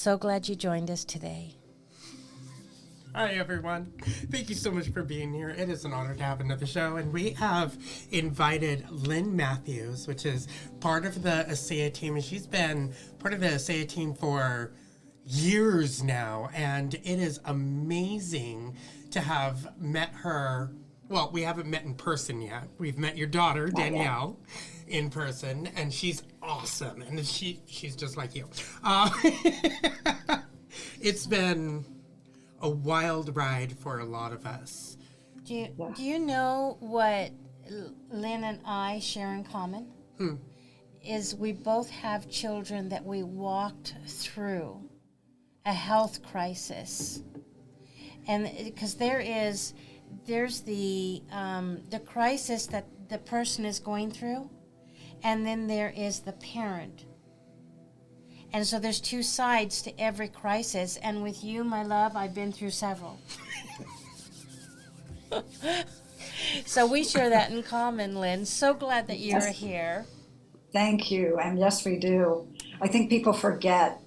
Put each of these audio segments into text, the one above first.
so glad you joined us today. Hi, everyone. Thank you so much for being here. It is an honor to have another show. And we have invited Lynn Matthews, which is part of the ASEA team. And she's been part of the ASEA team for years now. And it is amazing to have met her. Well, we haven't met in person yet. We've met your daughter, Danielle, in person. And she's awesome. And she's just like you. It's been a wild ride for a lot of us. Do you know what Lynn and I share in common? Is we both have children that we walked through a health crisis. And because there's the crisis that the person is going through, and then there is the parent. And so there's two sides to every crisis. And with you, my love, I've been through several. So we share that in common, Lynn. So glad that you're here. Thank you. And yes, we do. I think people forget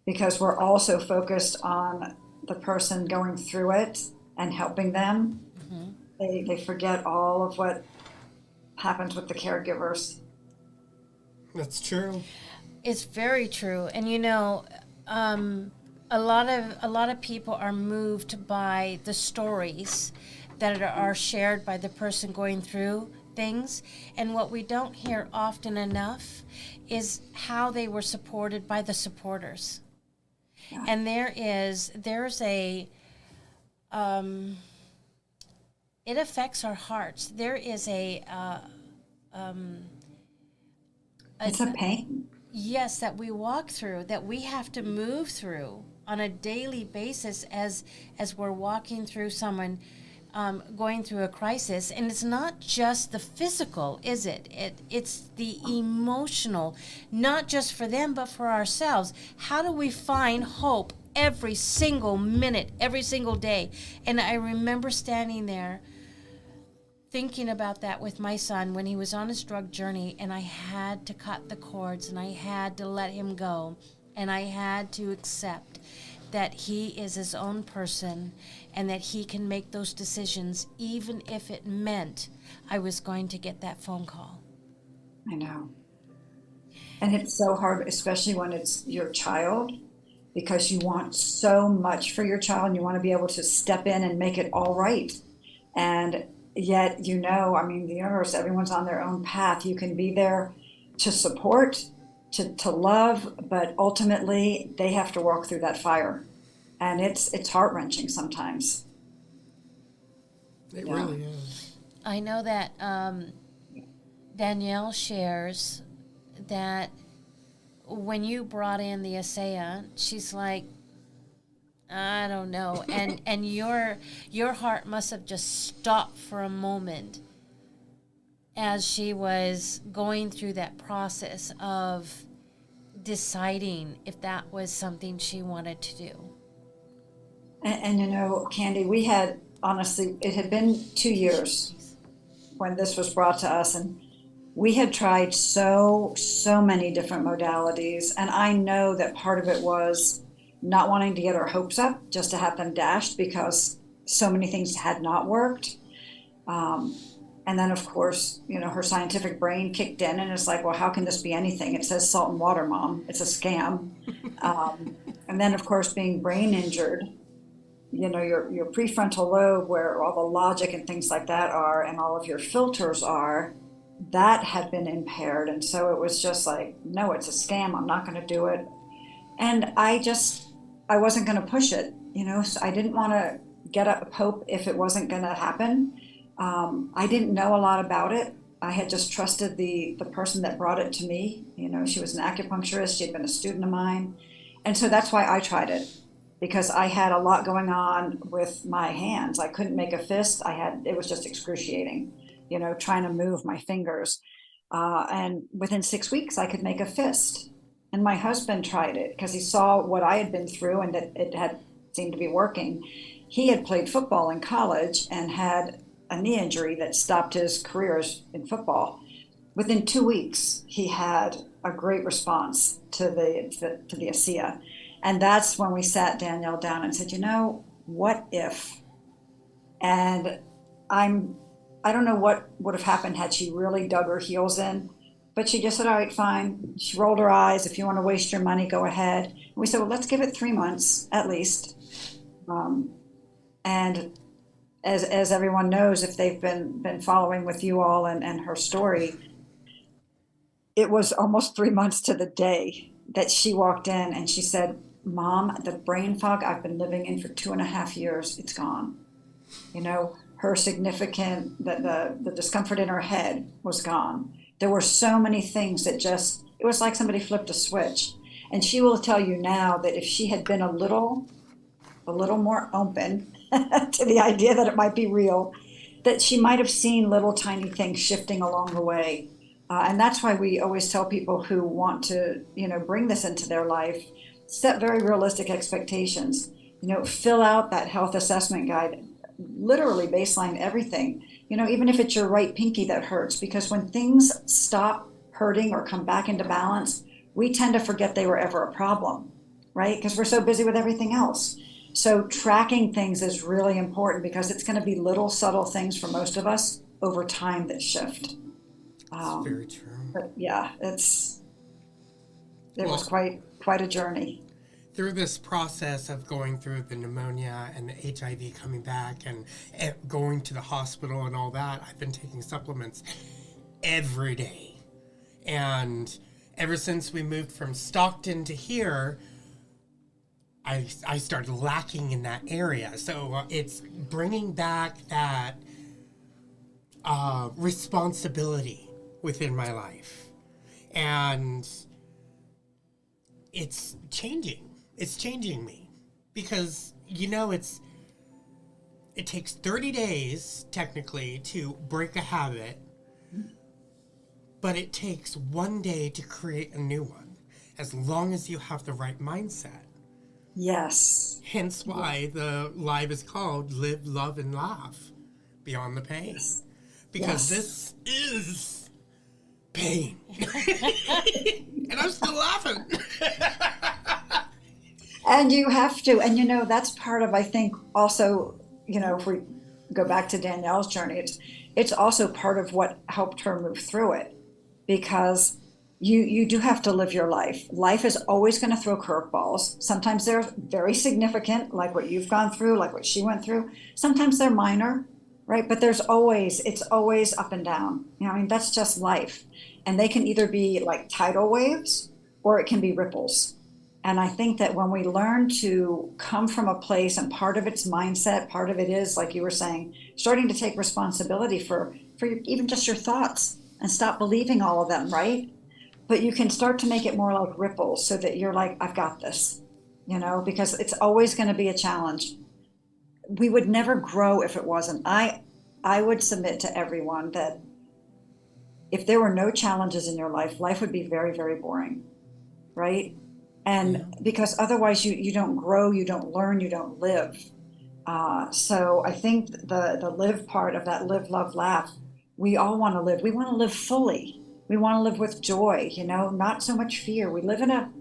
because we're also focused on the person going through it and helping them. Mm-hmm. They forget all of what happens with the caregivers. That's true. It's very true. And you know, a lot of people are moved by the stories that are shared by the person going through things. And what we don't hear often enough is how they were supported by the supporters. Yeah. And there's a it affects our hearts. There is it's a pain. Yes, that we walk through, that we have to move through on a daily basis as we're walking through someone going through a crisis. And it's not just the physical, is it? It's the emotional, not just for them, but for ourselves. How do we find hope every single minute, every single day? And I remember standing there thinking about that with my son when he was on his drug journey, and I had to cut the cords and I had to let him go, and I had to accept that he is his own person and that he can make those decisions even if it meant I was going to get that phone call. I know. And it's so hard, especially when it's your child, because you want so much for your child and you want to be able to step in and make it all right. And yet, you know, I mean, the universe, everyone's on their own path. You can be there to support, to love, but ultimately they have to walk through that fire. And it's heart-wrenching sometimes. It really is. I know that Danielle shares that when you brought in the ASEA, she's like, I don't know. And your heart must have just stopped for a moment as she was going through that process of deciding if that was something she wanted to do. And you know, Candy, we had, honestly, it had been 2 years when this was brought to us, and we had tried so many different modalities. And I know that part of it was not wanting to get our hopes up just to have them dashed because so many things had not worked. And then, of course, you know, her scientific brain kicked in and it's like, well, how can this be anything? It says salt and water, Mom. It's a scam. And then, of course, being brain injured, you know, your prefrontal lobe, where all the logic and things like that are, and all of your filters are, that had been impaired. And so it was just like, no, it's a scam. I'm not going to do it. And I wasn't going to push it, you know, so I didn't want to get up hope if it wasn't going to happen. I didn't know a lot about it. I had just trusted the person that brought it to me. You know, she was an acupuncturist. She had been a student of mine. And so that's why I tried it, because I had a lot going on with my hands. I couldn't make a fist. It was just excruciating, you know, trying to move my fingers. And within 6 weeks, I could make a fist. And my husband tried it because he saw what I had been through and that it had seemed to be working. He had played football in college and had a knee injury that stopped his career in football. Within 2 weeks, he had a great response to the ASEA. And that's when we sat Danielle down and said, what if? And I don't know what would have happened had she really dug her heels in, but she just said, all right, fine. She rolled her eyes. If you want to waste your money, go ahead. And we said, well, let's give it 3 months at least. And as everyone knows, if they've been following with you all and her story, it was almost 3 months to the day that she walked in and she said, Mom, the brain fog I've been living in for 2.5 years, it's gone. Her significant, the discomfort in her head was gone. There were so many things that it was like somebody flipped a switch. And she will tell you now that if she had been a little more open to the idea that it might be real, that she might have seen little tiny things shifting along the way. And that's why we always tell people who want to, bring this into their life, set very realistic expectations. Fill out that health assessment guide, literally baseline everything. Even if it's your right pinky that hurts, because when things stop hurting or come back into balance, we tend to forget they were ever a problem, right? Because we're so busy with everything else. So tracking things is really important because it's going to be little subtle things for most of us over time that shift. That's very true. But yeah, it was quite a journey. Through this process of going through the pneumonia and the HIV coming back and going to the hospital and all that, I've been taking supplements every day. And ever since we moved from Stockton to here, I started lacking in that area. So it's bringing back that responsibility within my life. And it's changing. It's changing me because, it takes 30 days, technically, to break a habit, but it takes 1 day to create a new one, as long as you have the right mindset. Yes. Hence why the live is called Live, Love, and Laugh Beyond the Pain. Yes. Because this is pain. And I'm still laughing. And you have to. And, that's part of, I think, also, if we go back to Danielle's journey, it's also part of what helped her move through it. Because you do have to live your life. Life is always going to throw curveballs. Sometimes they're very significant, like what you've gone through, like what she went through. Sometimes they're minor, right? But it's always up and down. That's just life. And they can either be like tidal waves or it can be ripples. And I think that when we learn to come from a place, and part of it's mindset, part of it is, like you were saying, starting to take responsibility for even just your thoughts and stop believing all of them, right? But you can start to make it more like ripples so that you're like, I've got this, because it's always going to be a challenge. We would never grow if it wasn't. I would submit to everyone that if there were no challenges in your life, life would be very, very boring, right? And because otherwise you don't grow, you don't learn, you don't live. So I think the live part of that live, love, laugh, we all want to live. We want to live fully. We want to live with joy, not so much fear. We live in a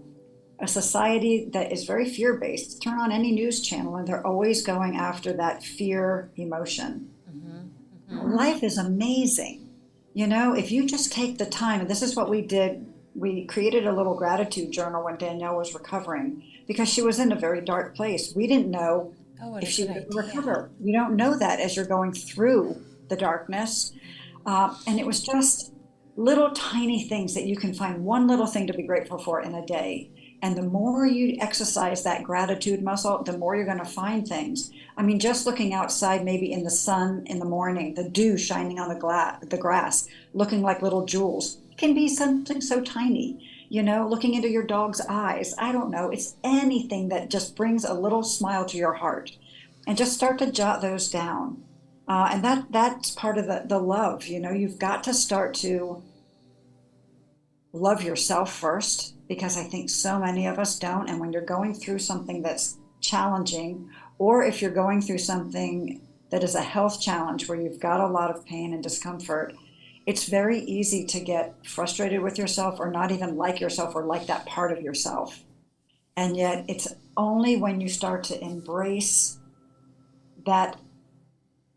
society that is very fear-based. Turn on any news channel and they're always going after that fear emotion. Mm-hmm. Mm-hmm. Life is amazing. If you just take the time, and this is what we did. We created a little gratitude journal when Danielle was recovering because she was in a very dark place. We didn't know if she would recover. You don't know that as you're going through the darkness. And it was just little tiny things that you can find one little thing to be grateful for in a day. And the more you exercise that gratitude muscle, the more you're going to find things. Just looking outside, maybe in the sun in the morning, the dew shining on the grass, looking like little jewels, can be something so tiny, looking into your dog's eyes. I don't know. It's anything that just brings a little smile to your heart, and just start to jot those down. And that's part of the love. You've got to start to love yourself first, because I think so many of us don't. And when you're going through something that's challenging, or if you're going through something that is a health challenge where you've got a lot of pain and discomfort, it's very easy to get frustrated with yourself or not even like yourself or like that part of yourself. And yet it's only when you start to embrace that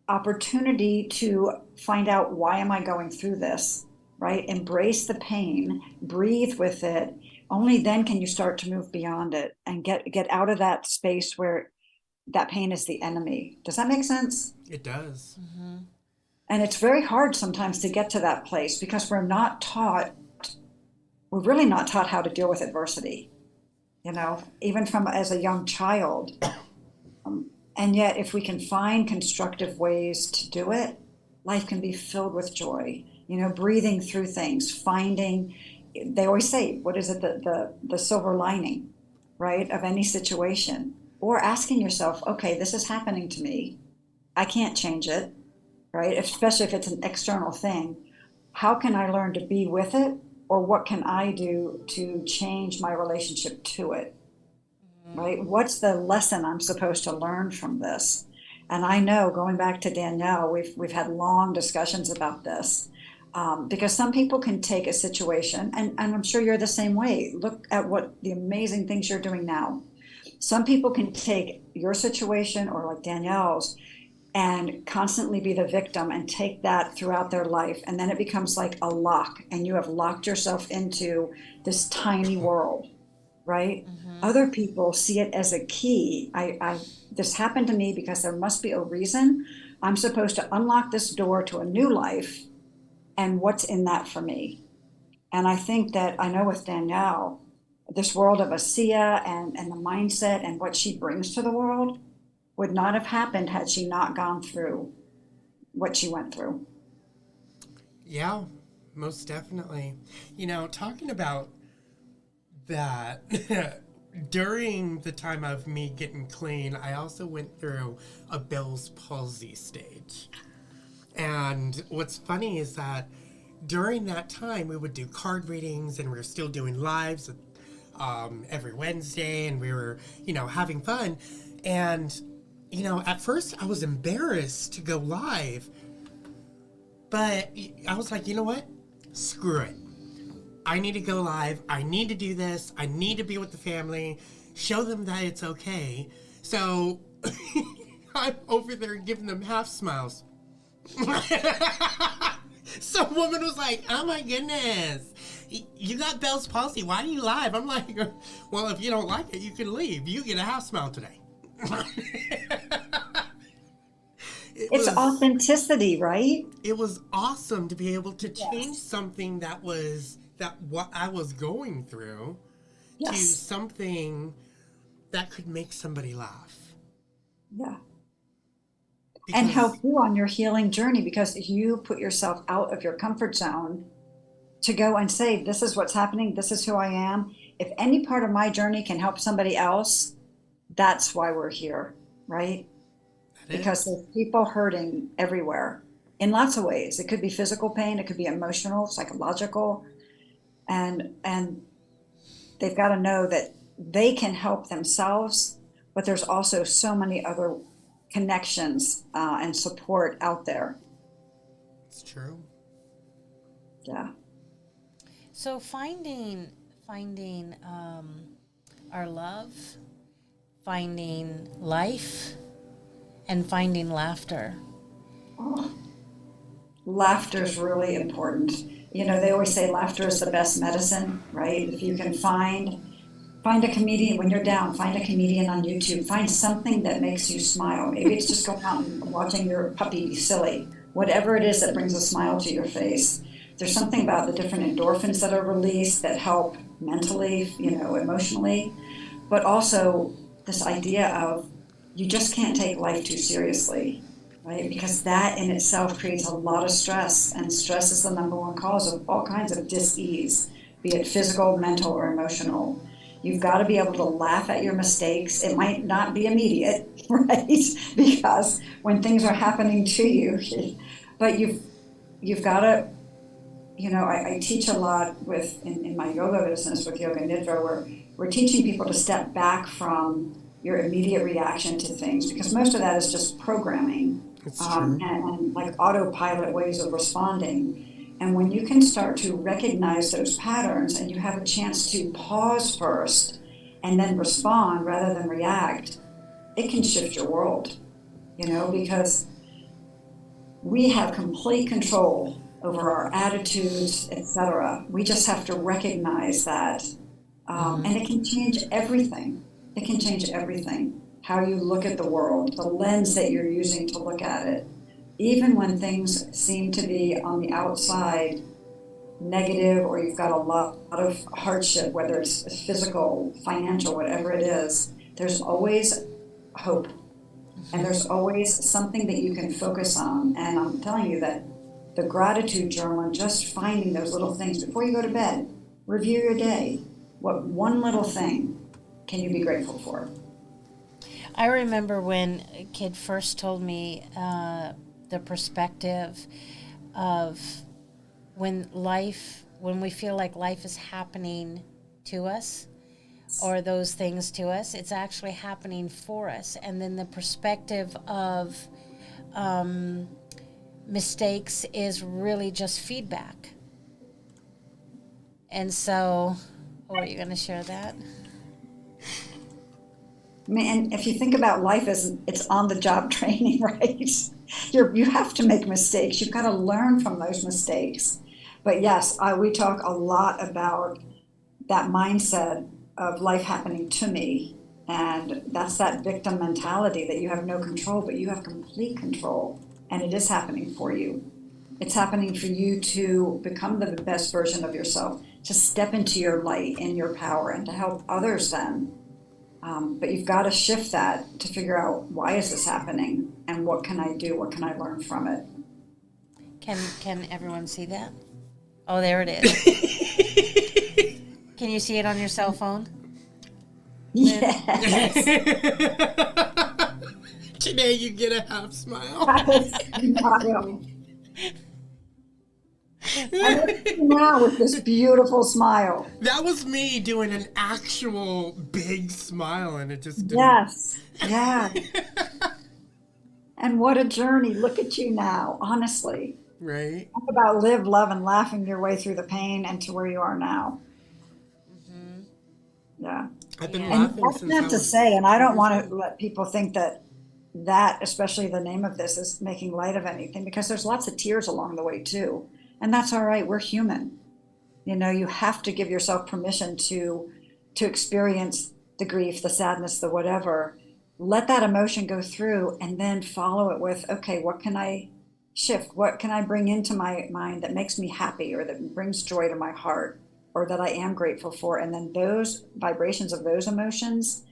opportunity to find out, why am I going through this, right? Embrace the pain, breathe with it. Only then can you start to move beyond it and get out of that space where that pain is the enemy. Does that make sense? It does. And it's very hard sometimes to get to that place because we're really not taught how to deal with adversity, even from as a young child. And yet, if we can find constructive ways to do it, life can be filled with joy, breathing through things, they always say, what is it, the silver lining, right, of any situation, or asking yourself, okay, this is happening to me. I can't change it, right? Especially if it's an external thing. How can I learn to be with it? Or what can I do to change my relationship to it? Right? What's the lesson I'm supposed to learn from this? And I know, going back to Danielle, we've had long discussions about this, because some people can take a situation, and I'm sure you're the same way. Look at what the amazing things you're doing now. Some people can take your situation, or like Danielle's, and constantly be the victim and take that throughout their life. And then it becomes like a lock, and you have locked yourself into this tiny world, right? Other people see it as a key. This happened to me because there must be a reason. I'm supposed to unlock this door to a new life, and what's in that for me? And I think that, I know with Danielle, this world of ASEA and the mindset and what she brings to the world would not have happened had she not gone through what she went through. Yeah, most definitely. Talking about that, during the time of me getting clean, I also went through a Bell's palsy stage. And what's funny is that during that time, we would do card readings, and we were still doing lives every Wednesday, and we were, having fun. And, at first I was embarrassed to go live, but I was like, you know what? Screw it. I need to go live. I need to do this. I need to be with the family, show them that it's okay. So I'm over there giving them half smiles. Some woman was like, oh my goodness, you got Bell's palsy, why are you live? I'm like, well, if you don't like it, you can leave. You get a half smile today. It's authenticity, right? It was awesome to be able to change something that what I was going through to something that could make somebody laugh. Yeah. And help you on your healing journey, because you put yourself out of your comfort zone to go and say, this is what's happening, this is who I am. If any part of my journey can help somebody else, that's why we're here, right? Because there's people hurting everywhere in lots of ways. It could be physical pain, it could be emotional, psychological, and they've got to know that they can help themselves, but there's also so many other connections and support out there. It's true. Yeah. So finding our love, finding life, and finding laughter. Oh, laughter is really important. They always say laughter is the best medicine, right? If you can find a comedian when you're down, find a comedian on YouTube, find something that makes you smile. Maybe it's just going out and watching your puppy be silly. Whatever it is that brings a smile to your face. There's something about the different endorphins that are released that help mentally, emotionally, but also this idea of you just can't take life too seriously, right? Because that in itself creates a lot of stress, and stress is the number one cause of all kinds of dis-ease, be it physical, mental, or emotional. You've got to be able to laugh at your mistakes. It might not be immediate, right? Because when things are happening to you, but you've got to, I teach a lot in my yoga business with Yoga Nidra, where we're teaching people to step back from your immediate reaction to things, because most of that is just programming and like autopilot ways of responding. And when you can start to recognize those patterns and you have a chance to pause first and then respond rather than react, it can shift your world, because we have complete control over our attitudes, etc. We just have to recognize that. And it can change everything. It can change everything. How you look at the world, the lens that you're using to look at it. Even when things seem to be on the outside negative, or you've got a lot of hardship, whether it's physical, financial, whatever it is, there's always hope. And there's always something that you can focus on. And I'm telling you that the gratitude journal and just finding those little things before you go to bed, review your day. What one little thing can you be grateful for? I remember when a kid first told me the perspective of when we feel like life is happening to us, or those things to us, it's actually happening for us. And then the perspective of mistakes is really just feedback. And so, are you going to share that? Man, if you think about life as it's on-the-job training, right? You have to make mistakes. You've got to learn from those mistakes. But yes, we talk a lot about that mindset of life happening to me. And that's that victim mentality that you have no control, but you have complete control. And it is happening for you. It's happening for you to become the best version of yourself, to step into your light and your power and to help others then. But you've got to shift that to figure out, why is this happening and what can I do? What can I learn from it? Can everyone see that? Oh, there it is. Can you see it on your cell phone? Yes. Today you get a half smile. Now with this beautiful smile. That was me doing an actual big smile, and it just didn't. Yes. Yeah. And what a journey. Look at you now, honestly. Right? Talk about live, love, and laughing your way through the pain and to where you are now. Mm-hmm. Yeah. I've been And laughing that's since not I to was say, and I don't 2 want years to old. let people think that, especially the name of this, is making light of anything, because there's lots of tears along the way too. And that's all right. We're human. You have to give yourself permission to experience the grief, the sadness, the whatever. Let that emotion go through and then follow it with, okay, what can I shift? What can I bring into my mind that makes me happy, or that brings joy to my heart, or that I am grateful for? And then those vibrations of those emotions,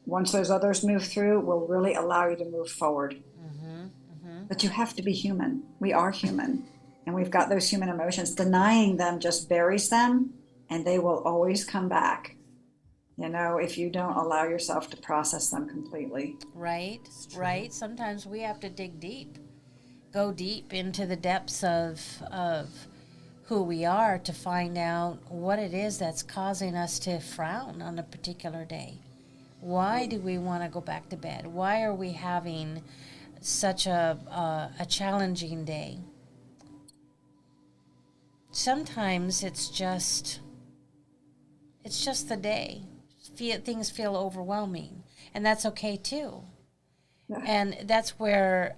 once those others move through, will really allow you to move forward. Mm-hmm, mm-hmm. But you have to be human. We are human. And we've got those human emotions. Denying them just buries them, and they will always come back, if you don't allow yourself to process them completely. Right, right. Sometimes we have to dig deep, go deep into the depths of who we are to find out what it is that's causing us to frown on a particular day. Why do we want to go back to bed? Why are we having such a challenging day? Sometimes it's just the day. Things feel overwhelming, and that's okay too. Yeah. And that's where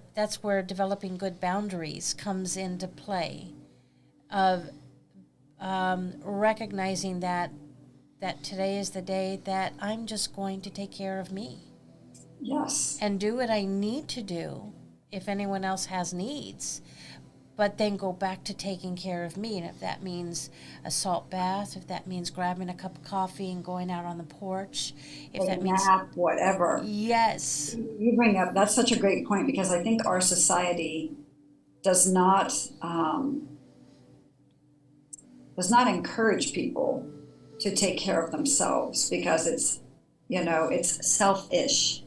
developing good boundaries comes into play, of recognizing that today is the day that I'm just going to take care of me. Yes. And do what I need to do if anyone else has needs. But then go back to taking care of me. And if that means a salt bath, if that means grabbing a cup of coffee and going out on the porch, if that means nap, whatever. Yes. You bring up, that's such a great point, because I think our society does not encourage people to take care of themselves, because it's selfish.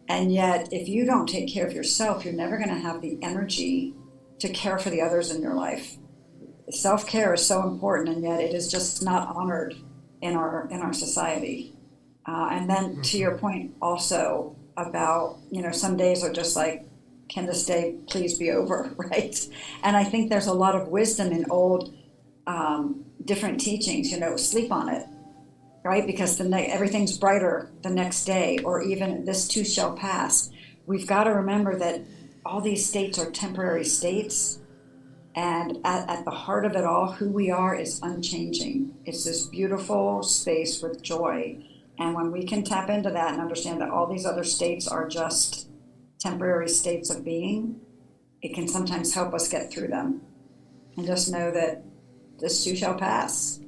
And yet, if you don't take care of yourself, you're never going to have the energy to care for the others in your life. Self-care is so important, and yet it is just not honored in our society. And then to your point also about, some days are just like, can this day please be over, right? And I think there's a lot of wisdom in old different teachings, sleep on it. right? Because everything's brighter the next day, or even this too shall pass. We've got to remember that all these states are temporary states. And at the heart of it all, who we are is unchanging. It's this beautiful space with joy. And when we can tap into that and understand that all these other states are just temporary states of being, it can sometimes help us get through them. And just know that this too shall pass.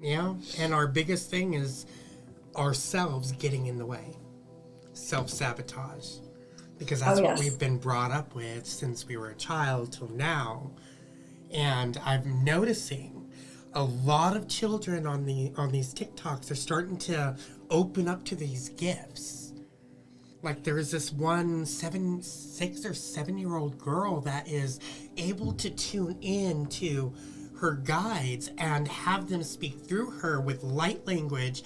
Yeah, and our biggest thing is ourselves getting in the way. Self-sabotage. Because that's what we've been brought up with since we were a child till now. And I'm noticing a lot of children on these TikToks are starting to open up to these gifts. Like there's this one 6 or 7-year-old girl that is able to tune in to her guides and have them speak through her with light language.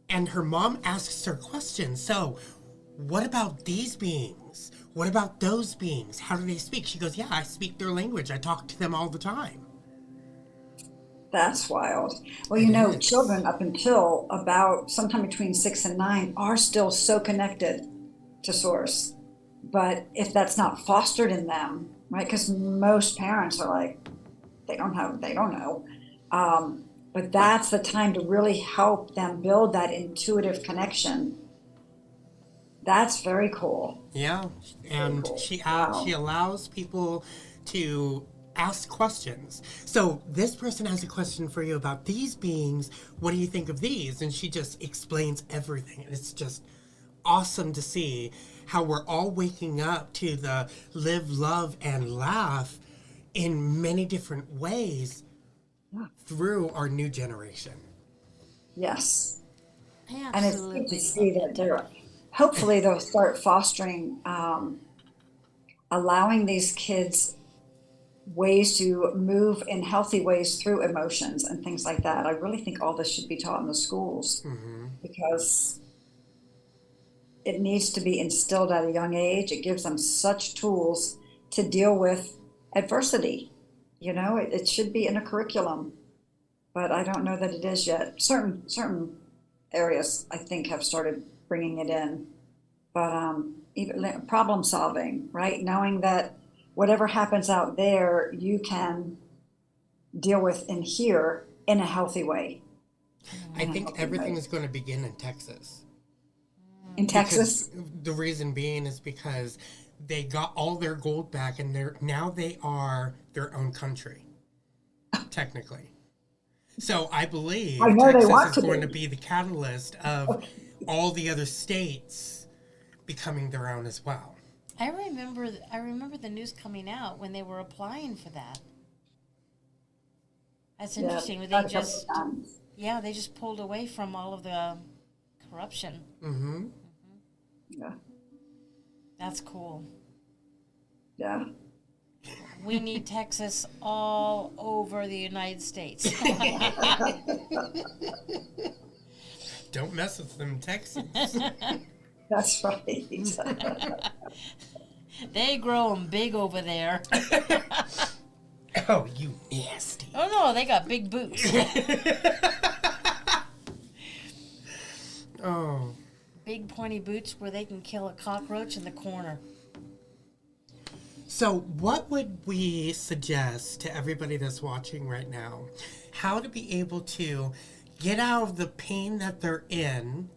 And her mom asks her questions. So, what about these beings? What about those beings? How do they speak? She goes, yeah, I speak their language. I talk to them all the time. That's wild. Well, children up until about sometime between 6 and 9 are still so connected to source. But if that's not fostered in them, right? Because most parents are like, they don't know. But that's the time to really help them build that intuitive connection. That's very cool. Yeah, and cool. She allows people to ask questions. So this person has a question for you about these beings. What do you think of these? And she just explains everything. And it's just awesome to see how we're all waking up to the live, love, and laugh in many different ways through our new generation. Yes. Absolutely. And it's good to see that they're, hopefully they'll start fostering, allowing these kids ways to move in healthy ways through emotions and things like that. I really think all this should be taught in the schools because it needs to be instilled at a young age. It gives them such tools to deal with adversity. It should be in a curriculum, but I don't know that it is yet. Certain areas I think have started bringing it in, but even problem solving, right? Knowing that whatever happens out there, you can deal with in here in a healthy way. I think everything is going to begin in Texas. In Texas? Because the reason being is because they got all their gold back and now they are their own country, technically. So I believe Texas is going to be the catalyst of all the other states becoming their own as well. I remember the news coming out when they were applying for that. That's interesting. They just pulled away from all of the corruption. Mm-hmm. Yeah. That's cool. Yeah. We need Texas all over the United States. Don't mess with them Texans. That's right. They grow them big over there. Oh, you nasty. Oh, no, they got big boots. Oh. Big pointy boots where they can kill a cockroach in the corner. So what would we suggest to everybody that's watching right now? How to be able to get out of the pain that they're in?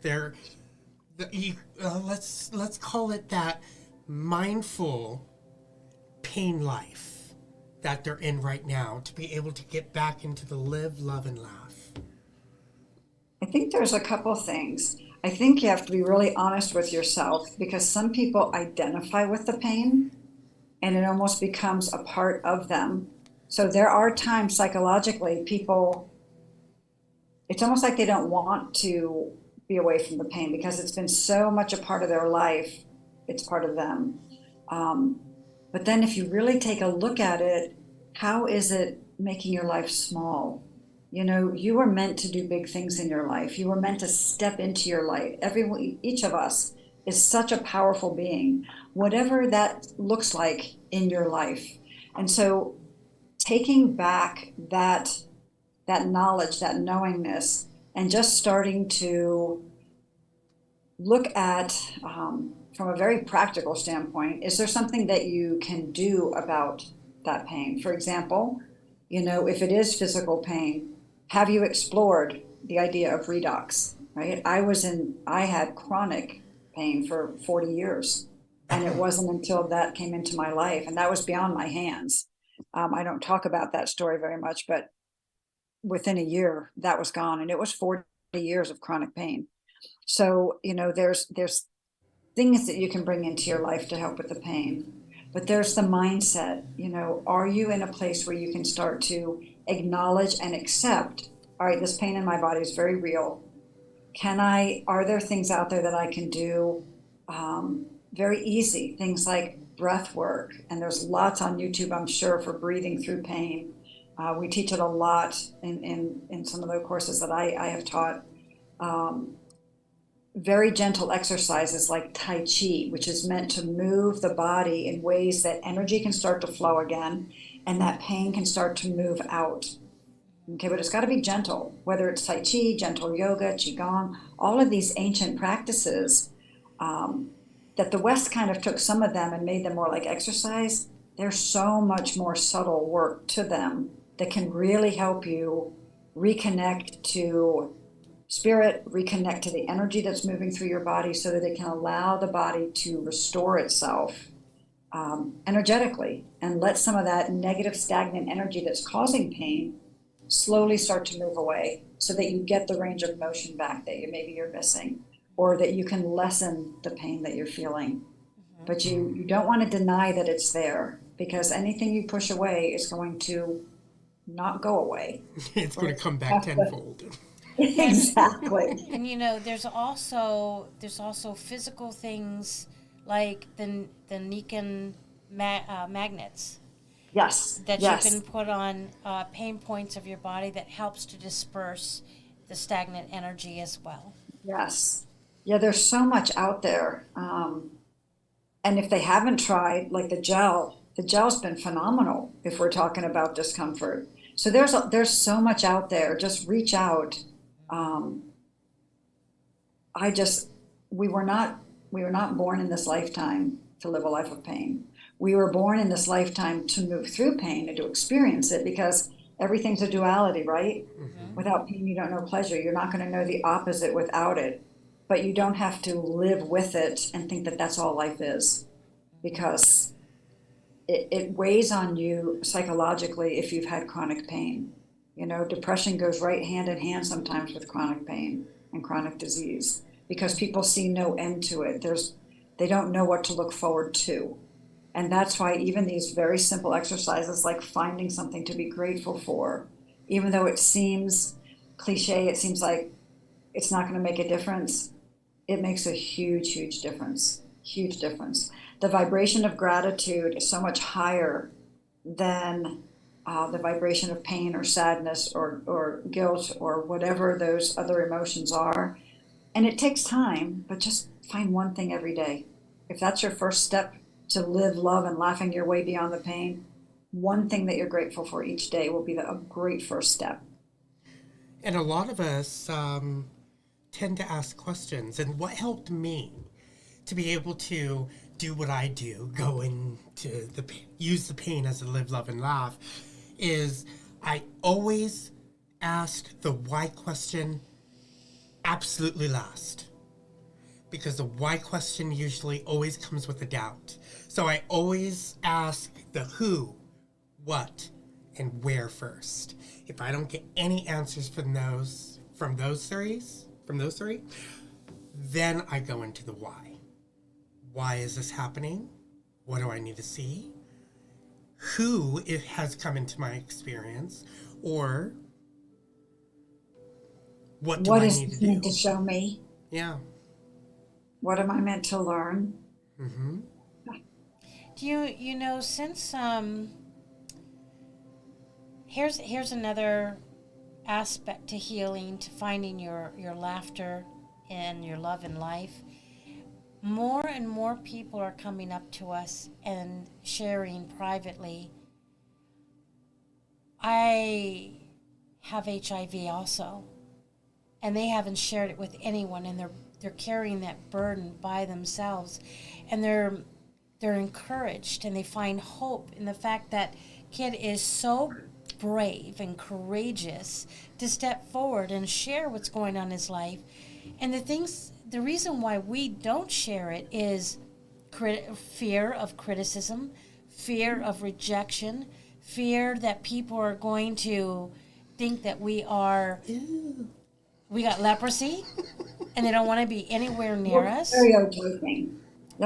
Let's call it that mindful pain life that they're in right now, to be able to get back into the live, love, and laugh. I think there's a couple things. I think you have to be really honest with yourself, because some people identify with the pain and it almost becomes a part of them. So there are times psychologically it's almost like they don't want to be away from the pain because it's been so much a part of their life. It's part of them. But then if you really take a look at it, how is it making your life small? You were meant to do big things in your life. You were meant to step into your light. Each of us is such a powerful being, whatever that looks like in your life. And so taking back that knowledge, that knowingness, and just starting to look at, from a very practical standpoint, is there something that you can do about that pain? For example, if it is physical pain, have you explored the idea of redox, right? I had chronic pain for 40 years. And it wasn't until that came into my life, and that was beyond my hands. I don't talk about that story very much, but within a year, that was gone. And it was 40 years of chronic pain. So, there's things that you can bring into your life to help with the pain. But there's the mindset, are you in a place where you can start to acknowledge and accept, all right, this pain in my body is very real. Are there things out there that I can do? Very easy, things like breath work. And there's lots on YouTube, I'm sure, for breathing through pain. We teach it a lot in some of the courses that I have taught. Very gentle exercises like Tai Chi, which is meant to move the body in ways that energy can start to flow again and that pain can start to move out. Okay, but it's got to be gentle, whether it's Tai Chi, gentle yoga, Qigong, all of these ancient practices that the West kind of took some of them and made them more like exercise. There's so much more subtle work to them that can really help you reconnect to spirit, reconnect to the energy that's moving through your body so that it can allow the body to restore itself energetically and let some of that negative stagnant energy that's causing pain slowly start to move away so that you get the range of motion back that maybe you're missing, or that you can lessen the pain that you're feeling. Mm-hmm. But you don't want to deny that it's there, because anything you push away is going to not go away. It's going to come back tenfold. Exactly. And there's also physical things like the Nikan magnets. Yes. That you can put on pain points of your body that helps to disperse the stagnant energy as well. Yes. Yeah, there's so much out there. And if they haven't tried, like the gel's been phenomenal if we're talking about discomfort. So there's so much out there. Just reach out. We were not born in this lifetime to live a life of pain. We were born in this lifetime to move through pain and to experience it, because everything's a duality, right? Mm-hmm. Without pain, you don't know pleasure. You're not going to know the opposite without it. But you don't have to live with it and think that that's all life is, because it weighs on you psychologically if you've had chronic pain. Depression goes right hand in hand sometimes with chronic pain and chronic disease, because people see no end to it. They don't know what to look forward to. And that's why even these very simple exercises, like finding something to be grateful for, even though it seems cliche, it seems like it's not going to make a difference, it makes a huge, huge difference. Huge difference. The vibration of gratitude is so much higher than the vibration of pain or sadness or guilt or whatever those other emotions are. And it takes time, but just find one thing every day. If that's your first step to live, love, and laughing your way beyond the pain, one thing that you're grateful for each day will be a great first step. And a lot of us tend to ask questions. And what helped me to be able to do what I do, go into use the pain as a live, love, and laugh, is I always ask the why question absolutely last. Because the why question usually always comes with a doubt. So I always ask the who, what, and where first. If I don't get any answers from those three, then I go into the why. Why is this happening? What do I need to see? Who it has come into my experience, or what do I need to do? What is meant to show me? Yeah. What am I meant to learn? Mm-hmm. Do you since here's another aspect to healing, to finding your laughter and your love in life. More and more people are coming up to us and sharing privately, I have HIV also, and they haven't shared it with anyone, and they're carrying that burden by themselves, and they're encouraged, and they find hope in the fact that kid is so brave and courageous to step forward and share what's going on in his life. And the reason why we don't share it is fear of criticism, fear of rejection, fear that people are going to think that we got leprosy and they don't want to be anywhere near us. Stereotyping.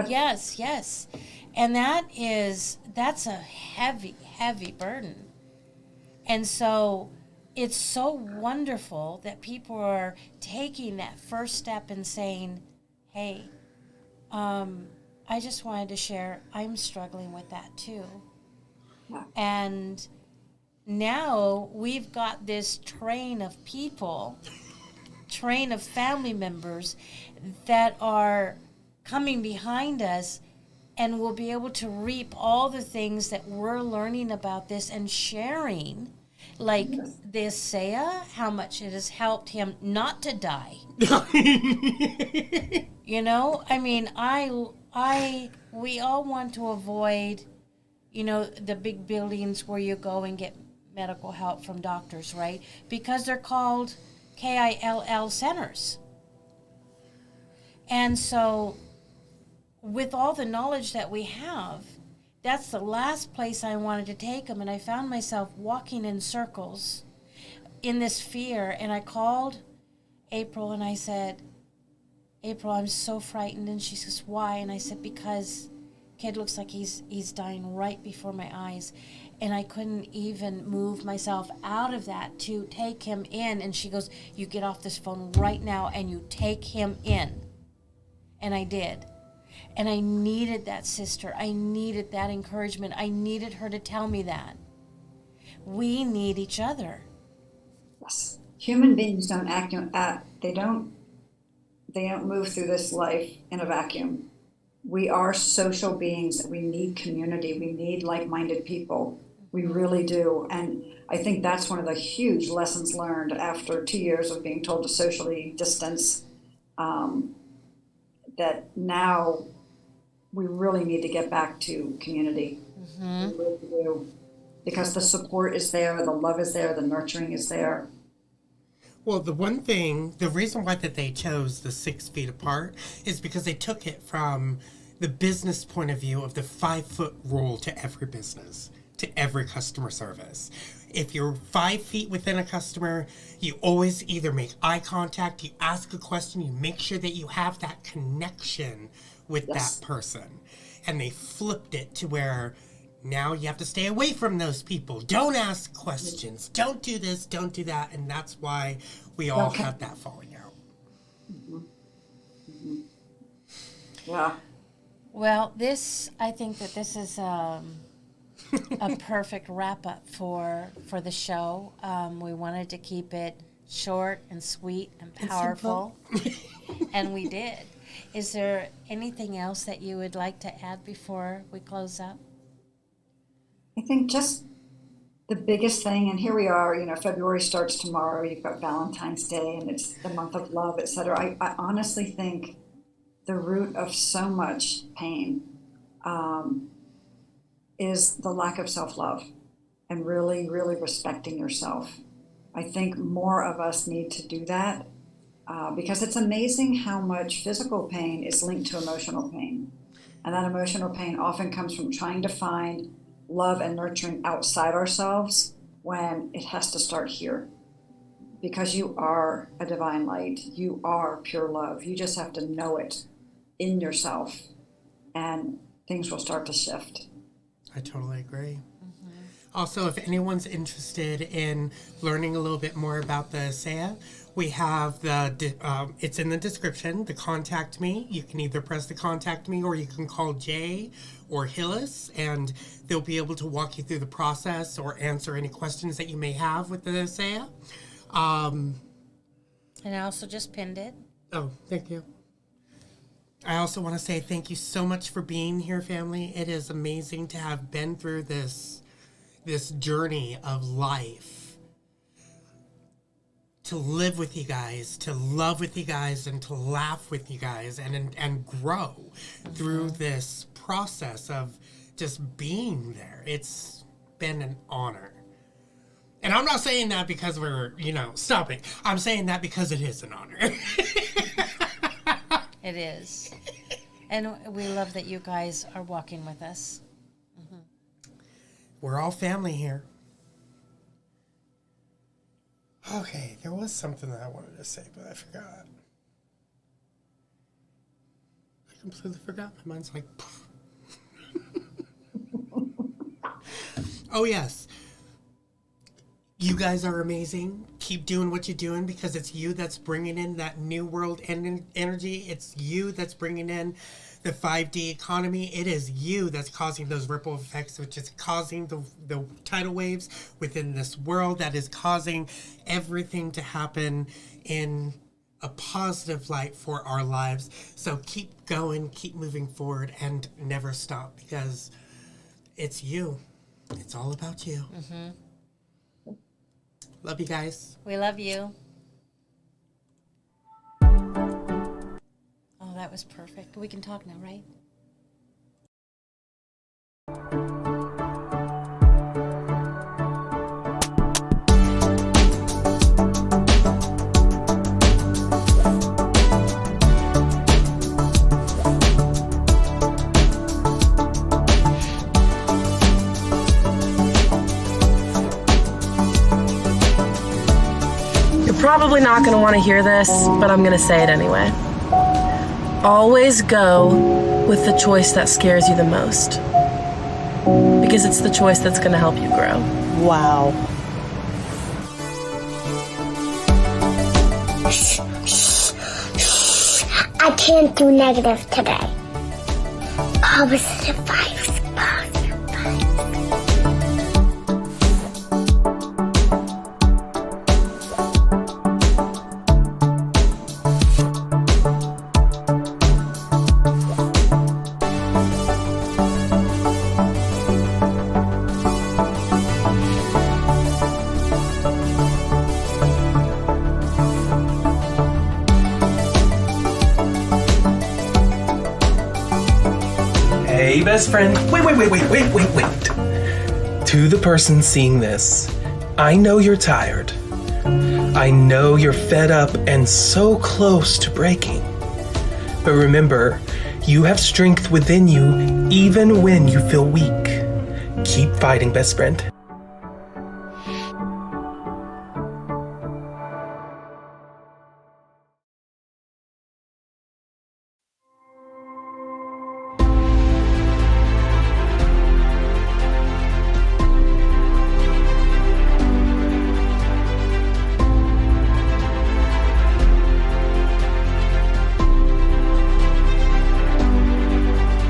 Yes. And that's a heavy, heavy burden. And so it's so wonderful that people are taking that first step and saying, hey, I just wanted to share, I'm struggling with that too. Yeah. And now we've got this train of family members that are coming behind us, and will be able to reap all the things that we're learning about this and sharing, like this Saya, how much it has helped him not to die. You know, I mean, we all want to avoid, you know, the big buildings where you go and get medical help from doctors, right? Because they're called KILL centers. And so with all the knowledge that we have, that's the last place I wanted to take him. And I found myself walking in circles in this fear. And I called April and I said, April, I'm so frightened. And she says, why? And I said, because kid looks like he's dying right before my eyes. And I couldn't even move myself out of that to take him in. And she goes, you get off this phone right now and you take him in. And I did. And I needed that sister. I needed that encouragement. I needed her to tell me that. We need each other. Yes. Human beings don't they don't move through this life in a vacuum. We are social beings. We need community. We need like-minded people. We really do. And I think that's one of the huge lessons learned after 2 years of being told to socially distance, that now we really need to get back to community. We really do. Because the support is there, the love is there, the nurturing is there. Well, the reason why that they chose the 6 feet apart is because they took it from the business point of view of the 5-foot rule to every business, to every customer service. If you're 5 feet within a customer, you always either make eye contact, you ask a question, you make sure that you have that connection with that person. And they flipped it to where now you have to stay away from those people. Don't ask questions. Don't do this, don't do that. And that's why we all had that falling out. Yeah. Well, I think that this is a perfect wrap-up for the show. We wanted to keep it short and sweet and powerful, and we did. Is there anything else that you would like to add before we close up? I think just the biggest thing, and here we are, February starts tomorrow, you've got Valentine's Day, and it's the month of love, etc. I honestly think the root of so much pain is the lack of self-love and really, really respecting yourself. I think more of us need to do that because it's amazing how much physical pain is linked to emotional pain. And that emotional pain often comes from trying to find love and nurturing outside ourselves when it has to start here. Because you are a divine light. You are pure love. You just have to know it in yourself and things will start to shift. I totally agree. Also, if anyone's interested in learning a little bit more about the Saya, we have it's in the description, the contact me. You can either press the contact me or you can call Jay or Hillis and they'll be able to walk you through the process or answer any questions that you may have with the Saya. And I also just pinned it. Oh, thank you. I also want to say thank you so much for being here, family. It is amazing to have been through this journey of life to live with you guys, to love with you guys, and to laugh with you guys, and grow through this process of just being there. It's been an honor. And I'm not saying that because we're, stopping. I'm saying that because it is an honor. It is. And we love that you guys are walking with us. Mm-hmm. We're all family here. Okay, there was something that I wanted to say, but I forgot. I completely forgot. My mind's like, poof. Oh, yes. You guys are amazing. Keep doing what you're doing because it's you that's bringing in that new world energy. It's you that's bringing in the 5D economy. It is you that's causing those ripple effects, which is causing the tidal waves within this world, that is causing everything to happen in a positive light for our lives. So keep going, keep moving forward, and never stop because it's you. It's all about you. Mm-hmm. Love you guys. We love you. Oh, that was perfect. We can talk now, right? Probably not going to want to hear this, but I'm going to say it anyway. Always go with the choice that scares you the most, because it's the choice that's going to help you grow. Wow. I can't do negative today. Positive vibes, positive vibes. Hey, best friend. Wait. To the person seeing this, I know you're tired. I know you're fed up and so close to breaking. But remember, you have strength within you even when you feel weak. Keep fighting, best friend.